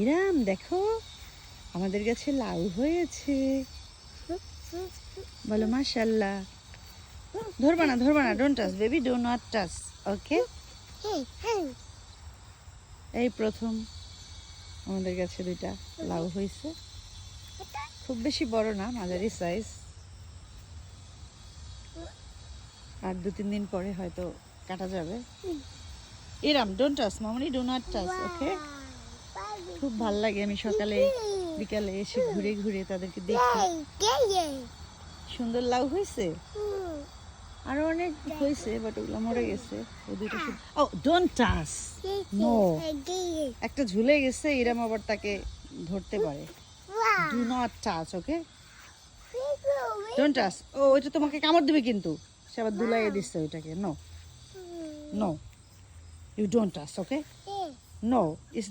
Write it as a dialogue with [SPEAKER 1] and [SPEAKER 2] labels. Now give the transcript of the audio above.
[SPEAKER 1] ইরাম দেখো আমাদের গাছে লাউ হয়েছে, বলো মাশাআল্লাহ। ধরবা না, don't touch baby, do not touch, okay. এই প্রথম আমাদের কাছে দুইটা লাউ হয়েছে, খুব বেশি বড় না, মাঝারি সাইজ। আর 2-3 দিন পরে হয়তো কাটা যাবে। ইরাম ডোন্ট টাচ মামনি, ডো নট টাচ, ওকে। খুব ভাল লাগে, আমি সকালে বিকালে এসে ঘুরে ঘুরে তাদেরকে দেখি। সুন্দর লাউ হয়েছে, আরো অনেক হয়েছে, বাট ওগুলো মরে গেছে। ওই দুইটা ও ডোন্ট টাচ, নো। একটা ঝুলে গেছে, ইরাম আবার তাকে ধরতে পারে। Do not touch, okay. Don't touch. ও ওইটা তোমাকে কামড় দিবে কিন্তু, সে আবার দুলাইয়ে দিচ্ছে ওইটাকে। No no, you don't touch, okay. No, it's